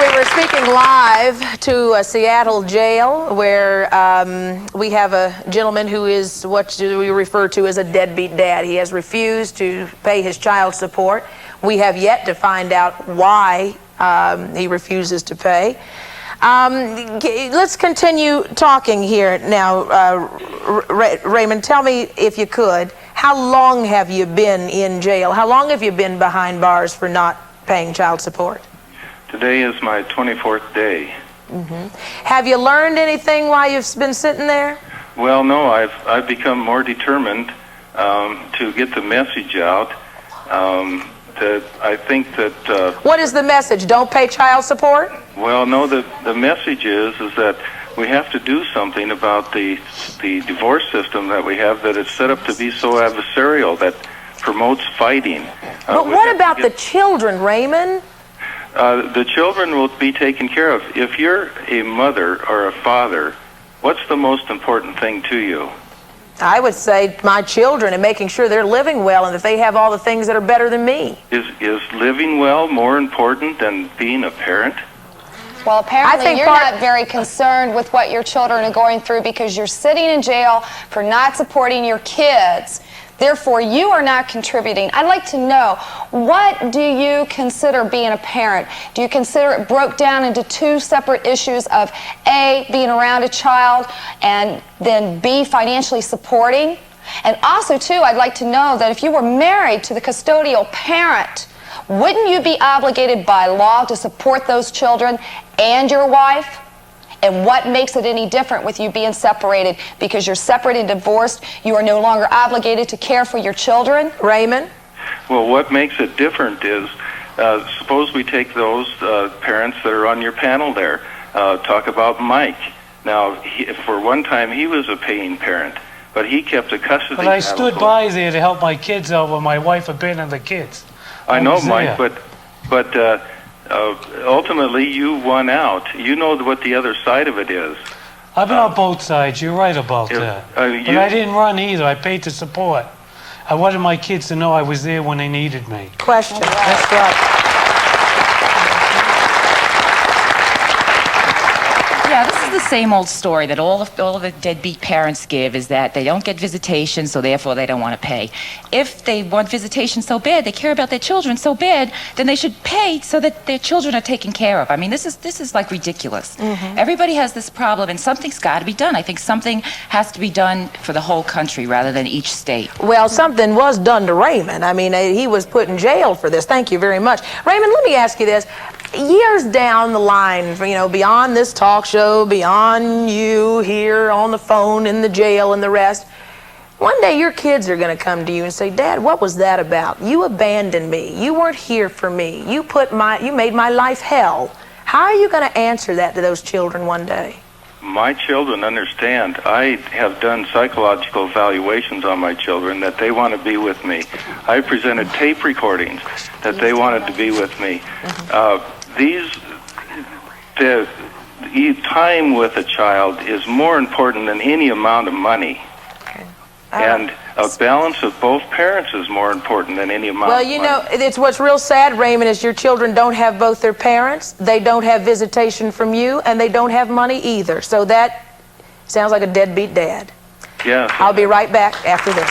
we were speaking live to a Seattle jail where we have a gentleman who is what we refer to as a deadbeat dad. He has refused to pay his child support. We have yet to find out why he refuses to pay. Let's continue talking here now. Raymond, tell me, if you could, how long have you been in jail? How long have you been behind bars for not paying child support? Today is my 24th day. Have you learned anything while you've been sitting there? Well, no, I've become more determined to get the message out. That I think that... what is the message? Don't pay child support? Well, no, the message is that we have to do something about the divorce system that we have, that is set up to be so adversarial, that promotes fighting. But what about the children, Raymond? The children will be taken care of. If you're a mother or a father, what's the most important thing to you? I would say my children, and making sure they're living well and that they have all the things that are better than me. Is living well more important than being a parent? Well, apparently you're not very concerned with what your children are going through because you're sitting in jail for not supporting your kids. Therefore, you are not contributing. I'd like to know, what do you consider being a parent? Do you consider it broke down into two separate issues of A, being around a child, and then B, financially supporting? And also, too, I'd like to know that if you were married to the custodial parent, wouldn't you be obligated by law to support those children and your wife? And what makes it any different with you being separated? Because you're separate and divorced, you are no longer obligated to care for your children? Raymond? Well, what makes it different is, suppose we take those parents that are on your panel there. Talk about Mike. Now, for one time, he was a paying parent, but he kept a custody battle. But I stood by there to help my kids out when my wife abandoned the kids. I know, Mike, but ultimately you won out. You know what the other side of it is. I've been on both sides. You're right about that. But I didn't run either. I paid to support. I wanted my kids to know I was there when they needed me. Question. That's right. Yeah, this is the same old story that all of the deadbeat parents give, is that they don't get visitation, so therefore they don't want to pay. If they want visitation so bad, they care about their children so bad, then they should pay so that their children are taken care of. I mean, this is like ridiculous. Everybody has this problem, and something's got to be done. I think something has to be done for the whole country rather than each state. Well, something was done to Raymond. I mean, he was put in jail for this. Thank you very much. Raymond, let me ask you this. Years down the line, you know, beyond this talk show, beyond you here on the phone in the jail and the rest, one day your kids are going to come to you and say, Dad, what was that about? You abandoned me. You weren't here for me. You made my life hell. How are you going to answer that to those children one day? My children understand. I have done psychological evaluations on my children that they want to be with me. I presented tape recordings that they wanted to be with me. The time with a child is more important than any amount of money. And a balance of both parents is more important than any amount of money. Well, you know, it's what's real sad, Raymond, is your children don't have both their parents, they don't have visitation from you, and they don't have money either. So that sounds like a deadbeat dad. Yeah. I'll be right back after this.